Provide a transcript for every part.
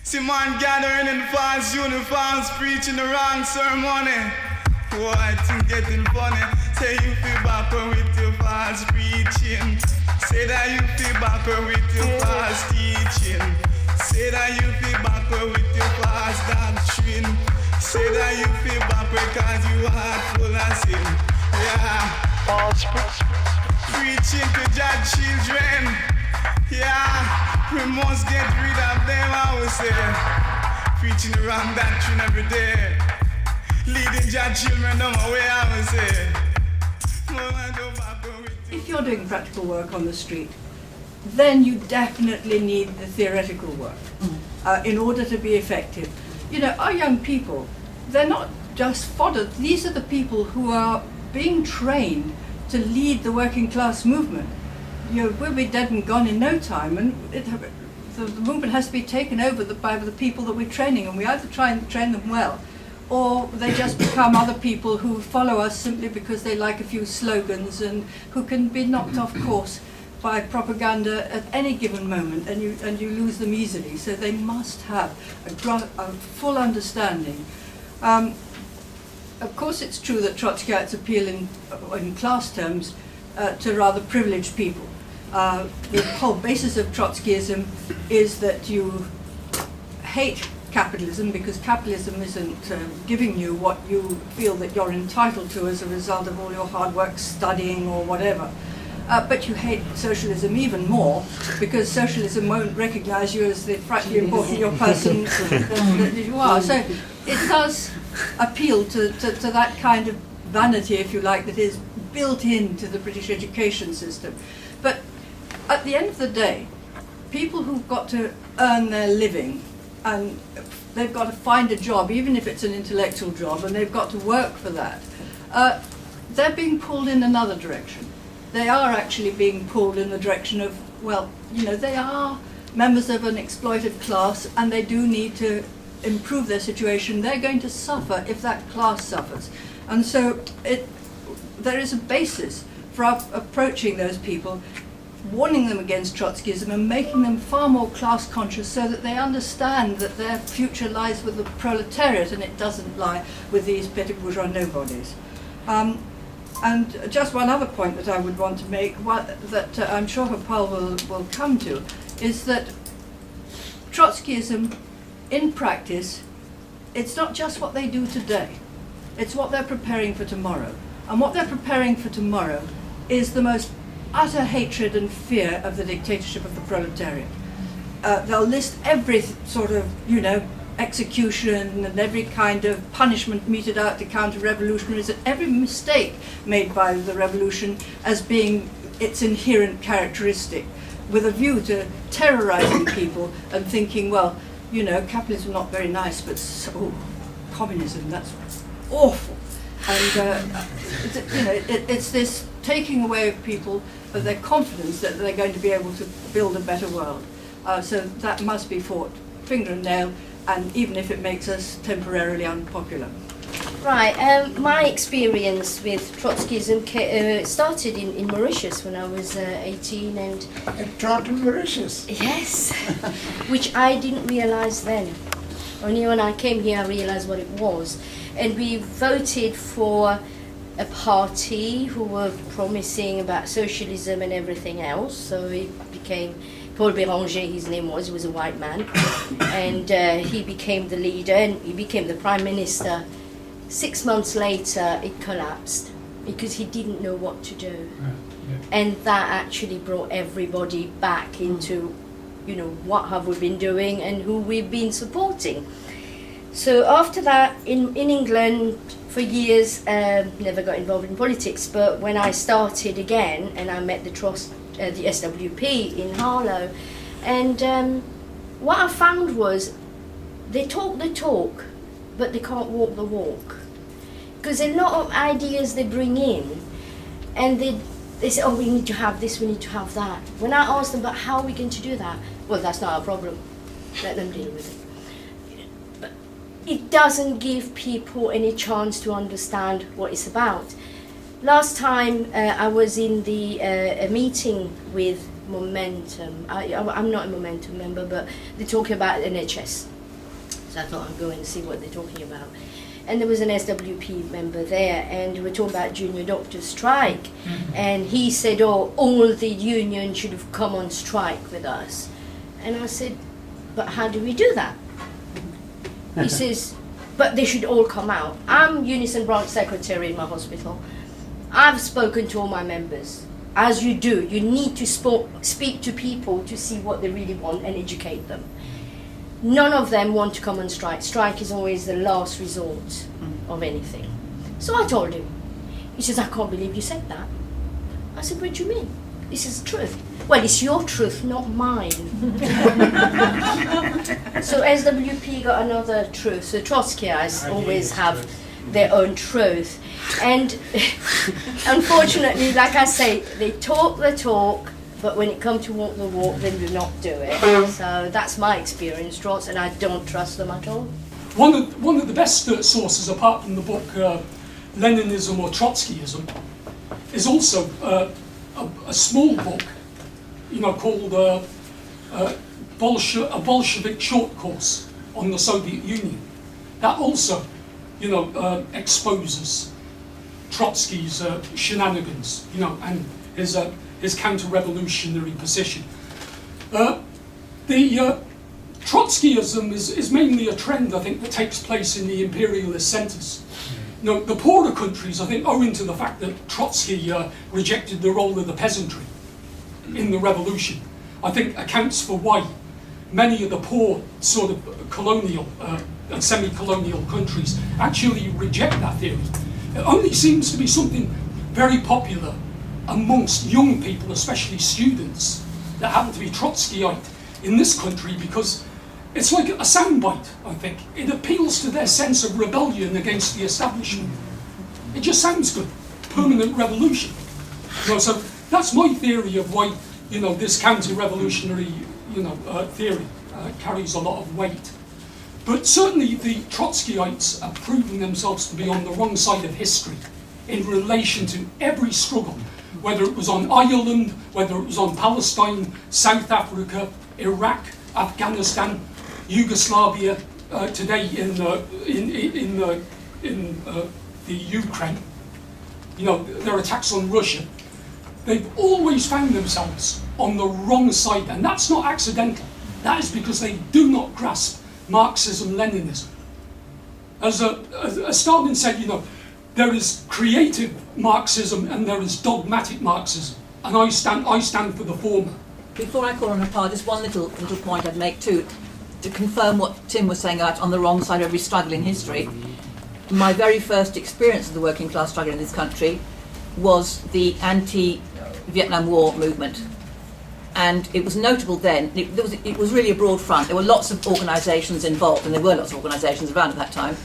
See man gathering in false uniforms, preaching the wrong sermon. Boy, I think getting funny. Say you feel backward with your false preaching. Say that you feel backward with your false teaching. Say that you feel backward with your false doctrine. Say that you feel backward cause you heart full of sin. Yeah. False preaching to judge children. Yeah, we must get rid of them, I would say. Preaching the wrong doctrine every day. Leading your children down my way, I would say. If you're doing practical work on the street, then you definitely need the theoretical work in order to be effective. You know, our young people, they're not just fodder. These are the people who are being trained to lead the working class movement. You know, we'll be dead and gone in no time, and the movement has to be taken over by the people that we're training, and we either try and train them well, or they just become other people who follow us simply because they like a few slogans and who can be knocked off course by propaganda at any given moment, and you lose them easily. So they must have a full understanding. Of course, it's true that Trotskyites appeal in class terms to rather privileged people. The whole basis of Trotskyism is that you hate capitalism because capitalism isn't giving you what you feel that you're entitled to as a result of all your hard work studying or whatever. But you hate socialism even more because socialism won't recognize you as the frightfully important your person that you are. So it does appeal to that kind of vanity, if you like, that is built into the British education system. But at the end of the day, people who've got to earn their living and they've got to find a job, even if it's an intellectual job, and they've got to work for that, they're being pulled in another direction. They are actually being pulled in the direction of, well, you know, they are members of an exploited class and they do need to improve their situation. They're going to suffer if that class suffers. And so there is a basis for approaching those people, warning them against Trotskyism and making them far more class conscious so that they understand that their future lies with the proletariat and it doesn't lie with these petit bourgeois nobodies. And just one other point that I would want to make, that I'm sure Harpal will come to, is that Trotskyism, in practice, it's not just what they do today, it's what they're preparing for tomorrow. And what they're preparing for tomorrow is the most utter hatred and fear of the dictatorship of the proletariat. They'll list every sort of, you know, execution and every kind of punishment meted out to counter-revolutionaries, and every mistake made by the revolution as being its inherent characteristic, with a view to terrorizing people and thinking, well, you know, capitalism not very nice, but so, communism, that's awful. And you know, it's this taking away of people of their confidence that they're going to be able to build a better world. So that must be fought finger and nail, and even if it makes us temporarily unpopular. Right, my experience with Trotskyism started in Mauritius when I was 18, and in Mauritius? Yes, which I didn't realise then. Only when I came here I realised what it was. And we voted for a party who were promising about socialism and everything else. So it became Paul Béranger, his name was. He was a white man. And he became the leader and he became the prime minister. 6 months later, it collapsed because he didn't know what to do. And that actually brought everybody back into, you know, what have we been doing and who we've been supporting. So after that, in England, for years, never got involved in politics, but when I started again, and I met the SWP in Harlow, and what I found was, they talk the talk, but they can't walk the walk. Because a lot of ideas they bring in, and they say, oh, we need to have this, we need to have that. When I ask them, but how are we going to do that? Well, that's not our problem. Let them deal with it. But it doesn't give people any chance to understand what it's about. Last time I was in a meeting with Momentum. I'm not a Momentum member, but they're talking about NHS. So I thought I'd go and see what they're talking about. And there was an SWP member there, and we were talking about junior doctor strike. And he said, oh, all the unions should have come on strike with us. And I said, but how do we do that? He says, but they should all come out. I'm Unison branch secretary in my hospital. I've spoken to all my members. As you do, you need to speak to people to see what they really want and educate them. None of them want to come on strike. Strike is always the last resort of anything. So I told him. He says, I can't believe you said that. I said, what do you mean? This is truth. Well, it's your truth, not mine. So SWP got another truth. So Trotskyists always have their own truth. And unfortunately, like I say, they talk the talk, but when it comes to walk the walk, they do not do it. So that's my experience, Trots, and I don't trust them at all. One of the best sources, apart from the book Leninism or Trotskyism, is also a small book, called A Bolshevik Short Course on the Soviet Union. That also, exposes Trotsky's shenanigans, and his counter-revolutionary position. Trotskyism is mainly a trend, I think, that takes place in the imperialist centres. The poorer countries, I think, owing to the fact that Trotsky rejected the role of the peasantry in the revolution, I think accounts for why many of the poor sort of colonial and semi-colonial countries actually reject that theory. It only seems to be something very popular amongst young people, especially students, that happen to be Trotskyite in this country, because it's like a soundbite, I think. It appeals to their sense of rebellion against the establishment. It just sounds good. Permanent revolution. So that's my theory of why, this counter-revolutionary, theory carries a lot of weight. But certainly the Trotskyites are proving themselves to be on the wrong side of history in relation to every struggle, whether it was on Ireland, whether it was on Palestine, South Africa, Iraq, Afghanistan, Yugoslavia, today in the Ukraine. Their attacks on Russia. They've always found themselves on the wrong side, and that's not accidental. That is because they do not grasp Marxism-Leninism. As Stalin said, there is creative Marxism and there is dogmatic Marxism, and I stand for the former. Before I call on Harpal, just one little point I'd make too, to confirm what Tim was saying about on the wrong side of every struggle in history. My very first experience of the working class struggle in this country was the anti-Vietnam War movement. And it was notable then, it was really a broad front. There were lots of organisations involved, and there were lots of organisations around at that time.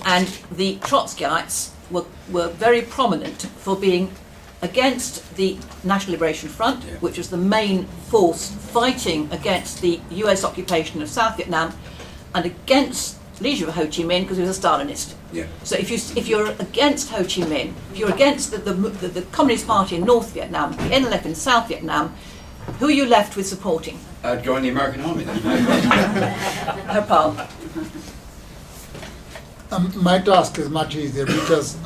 And the Trotskyites were very prominent for being against the National Liberation Front, which was the main force fighting against the US occupation of South Vietnam, and against the leader of Ho Chi Minh, because he was a Stalinist. Yeah. So if you're against Ho Chi Minh, if you're against the Communist Party in North Vietnam, the NLF in South Vietnam, who are you left with supporting? I'd join the American Army then. Harpal. My task is much easier because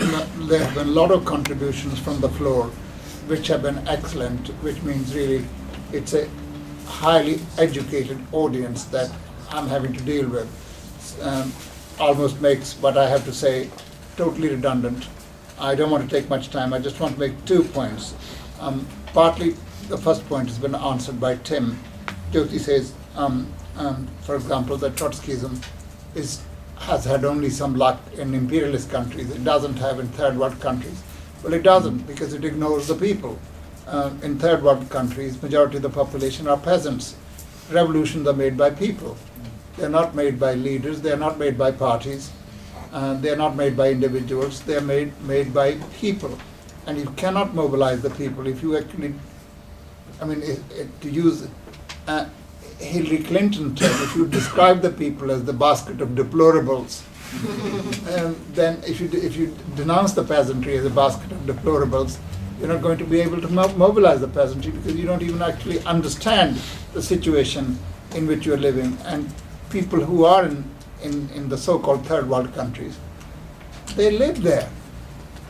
there have been a lot of contributions from the floor which have been excellent, which means really it's a highly educated audience that I'm having to deal with. Almost makes what I have to say totally redundant. I don't want to take much time. I just want to make 2 points. Partly, the first point has been answered by Tim. Jyoti says, for example, that Trotskyism has had only some luck in imperialist countries. It doesn't have in third world countries. Well, it doesn't, because it ignores the people. In third world countries, majority of the population are peasants. Revolutions are made by people. They're not made by leaders, they're not made by parties, they're not made by individuals, they're made by people. And you cannot mobilize the people if you actually, to use Hillary Clinton term, if you describe the people as the basket of deplorables, then if you denounce the peasantry as a basket of deplorables, you're not going to be able to mobilize the peasantry because you don't even actually understand the situation in which you're living. And people who are in the so-called third world countries, they live there.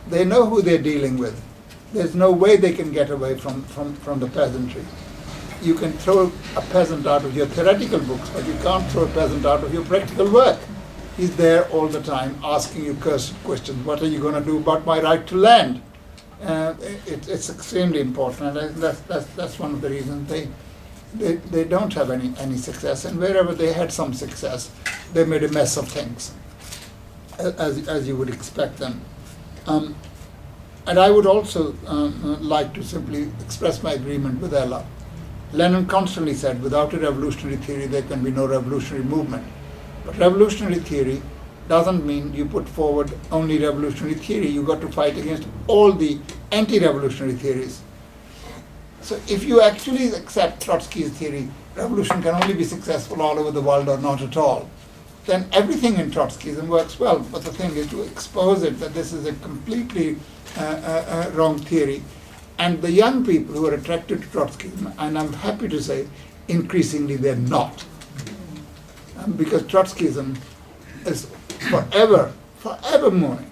They know who they're dealing with. There's no way they can get away from the peasantry. You can throw a peasant out of your theoretical books, but you can't throw a peasant out of your practical work. He's there all the time asking you cursed questions. What are you going to do about my right to land? It's extremely important, and I think that's one of the reasons they don't have any success. And wherever they had some success, they made a mess of things, as you would expect them. And I would also like to simply express my agreement with Ella. Lenin constantly said, without a revolutionary theory, there can be no revolutionary movement. But revolutionary theory doesn't mean you put forward only revolutionary theory. You've got to fight against all the anti-revolutionary theories. So if you actually accept Trotsky's theory, revolution can only be successful all over the world or not at all, then everything in Trotskyism works well. But the thing is to expose it, that this is a completely wrong theory. And the young people who are attracted to Trotskyism, and I'm happy to say, increasingly they're not. Because Trotskyism is forever mourning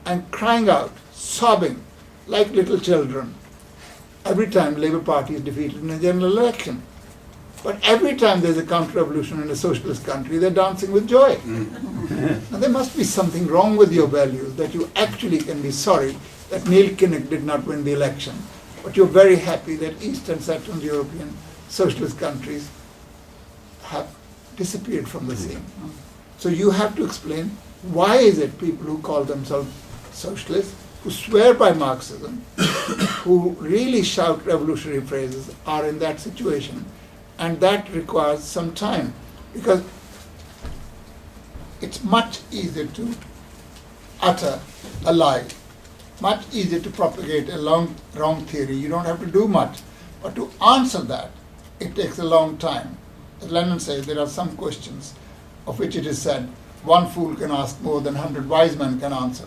and crying out, sobbing like little children every time Labour Party is defeated in a general election. But every time there's a counter-revolution in a socialist country, they're dancing with joy. Now there must be something wrong with your values, that you actually can be sorry that Neil Kinnock did not win the election, but you're very happy that East and Central European socialist countries have disappeared from the scene. So you have to explain, why is it people who call themselves socialists, who swear by Marxism, who really shout revolutionary phrases, are in that situation? And that requires some time, because it's much easier to utter a lie, much easier to propagate a wrong theory. You don't have to do much. But to answer that, it takes a long time. As Lenin says, there are some questions of which it is said, one fool can ask more than 100 wise men can answer.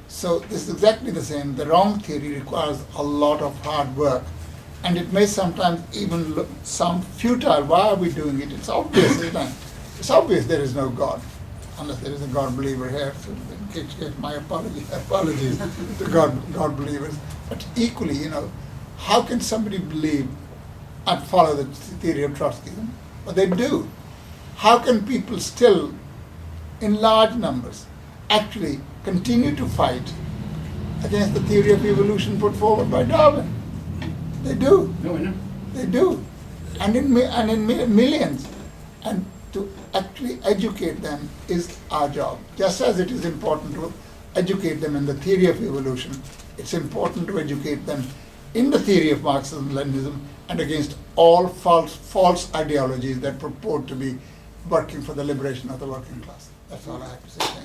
So this is exactly the same. The wrong theory requires a lot of hard work. And it may sometimes even sound futile. Why are we doing it? It's obvious, isn't it? It's obvious there is no God, unless there is a God believer here. So in case my apologies to God believers. But equally, how can somebody believe and follow the theory of Trotskyism? But they do. How can people still, in large numbers, actually continue to fight against the theory of evolution put forward by Darwin? They do. No, I know. They do. And in millions. And to actually educate them is our job. Just as it is important to educate them in the theory of evolution, it's important to educate them in the theory of Marxism, Leninism, and against all false ideologies that purport to be working for the liberation of the working class. That's all I have to say. Thank you.